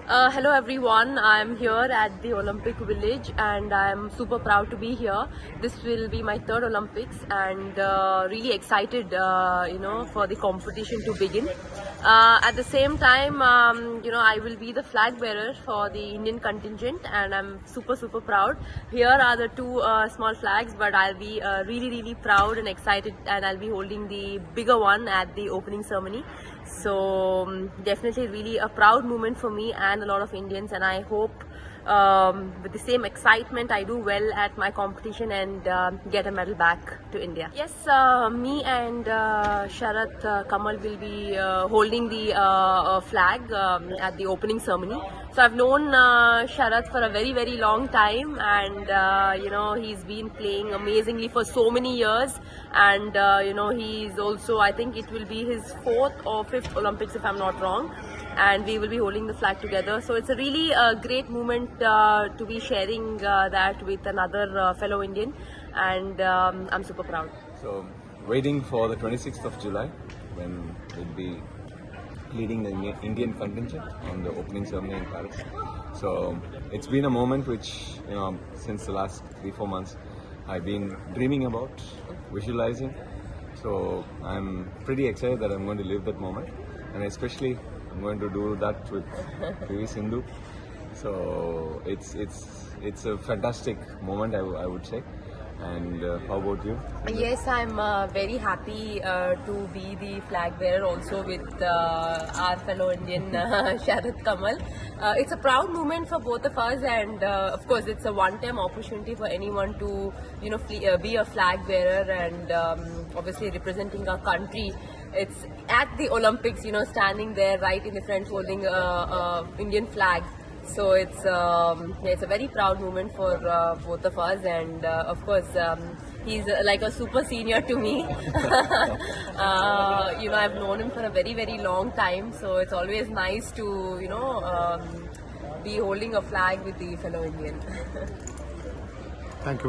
Hello everyone, I'm here at the Olympic Village and I'm super proud to be here. This will be my third Olympics and really excited for the competition to begin. At the same time, I will be the flag bearer for the Indian contingent and I'm super proud. Here are the two small flags, but I'll be really proud and excited, and I'll be holding the bigger one at the opening ceremony. So definitely really a proud moment for me and a lot of Indians, and I hope with the same excitement I do well at my competition and get a medal back to India. Yes, me and Sharath Kamal will be holding the flag at the opening ceremony. So I've known Sharath for a very long time, and he's been playing amazingly for so many years, and he's also, I think it will be his fourth or fifth Olympics if I'm not wrong, and we will be holding the flag together. So it's a really great moment to be sharing that with another fellow Indian, and I'm super proud. So, waiting for the 26th of July when we'll be leading the Indian contingent on the opening ceremony in Paris. So, it's been a moment which, since the last 3-4 months, I've been dreaming about, visualizing. So, I'm pretty excited that I'm going to live that moment, and especially I'm going to do that with PV Sindhu. So it's a fantastic moment, I would say. And how about you? Yes, I'm very happy to be the flag bearer also with our fellow Indian Sharath Kamal. It's a proud moment for both of us, and of course it's a one-time opportunity for anyone to be a flag bearer and obviously representing our country. It's at the Olympics, standing there right in the front holding a Indian flag. So it's a very proud moment for both of us, and of course he's like a super senior to me. I've known him for a very long time, so it's always nice to be holding a flag with the fellow Indian. Thank you.